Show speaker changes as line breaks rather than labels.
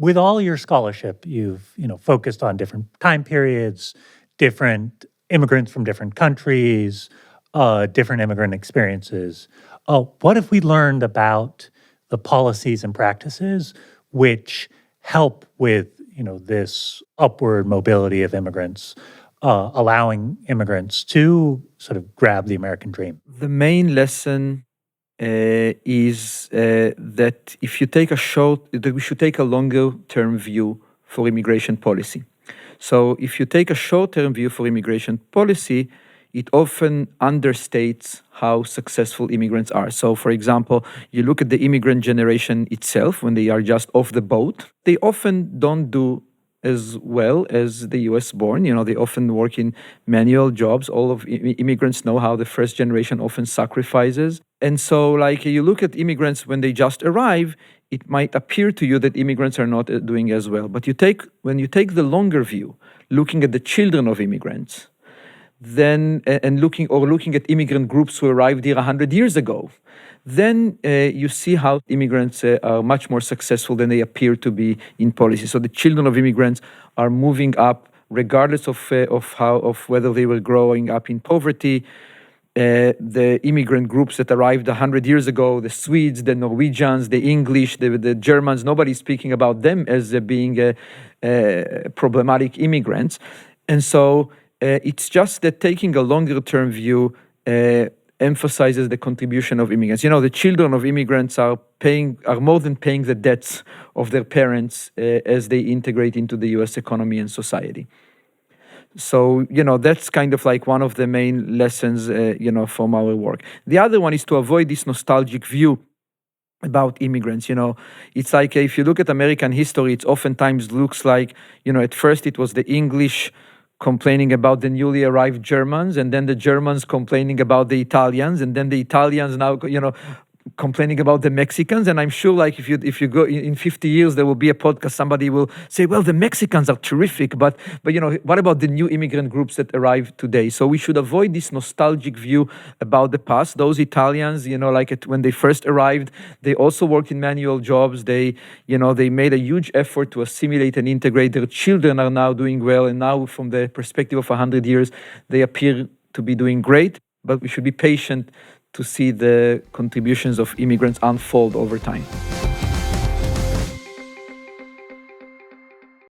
with all your scholarship, you've focused on different time periods, different immigrants from different countries, different immigrant experiences. What have we learned about the policies and practices which help with this upward mobility of immigrants, allowing immigrants to sort of grab the American dream?
The main lesson is that if you take that we should take a longer term view for immigration policy. So if you take a short term view for immigration policy, it often understates how successful immigrants are. So, for example, you look at the immigrant generation itself when they are just off the boat, they often don't do as well as the US born. They often work in manual jobs. All of immigrants know how the first generation often sacrifices. And so, like, you look at immigrants when they just arrive, it might appear to you that immigrants are not doing as well. But when you take the longer view, looking at the children of immigrants, then looking at immigrant groups who arrived here 100 years ago, then you see how immigrants are much more successful than they appear to be in policy. So the children of immigrants are moving up regardless of whether they were growing up in poverty. The immigrant groups that arrived 100 years ago, the Swedes, the Norwegians, the English, the Germans, nobody's speaking about them as being problematic immigrants. And so it's just that taking a longer-term view emphasizes the contribution of immigrants. The children of immigrants are more than paying the debts of their parents as they integrate into the U.S. economy and society. So, that's kind of like one of the main lessons, from our work. The other one is to avoid this nostalgic view about immigrants. It's like if you look at American history, it oftentimes looks like, at first it was the English complaining about the newly arrived Germans, and then the Germans complaining about the Italians, and then the Italians now, complaining about the Mexicans. And I'm sure, like, if you go in 50 years, there will be a podcast, somebody will say, well, the Mexicans are terrific, but what about the new immigrant groups that arrived today? So we should avoid this nostalgic view about the past. Those Italians, when they first arrived, they also worked in manual jobs. They made a huge effort to assimilate and integrate. Their children are now doing well, and now from the perspective of 100 years, they appear to be doing great. But we should be patient to see the contributions of immigrants unfold over time.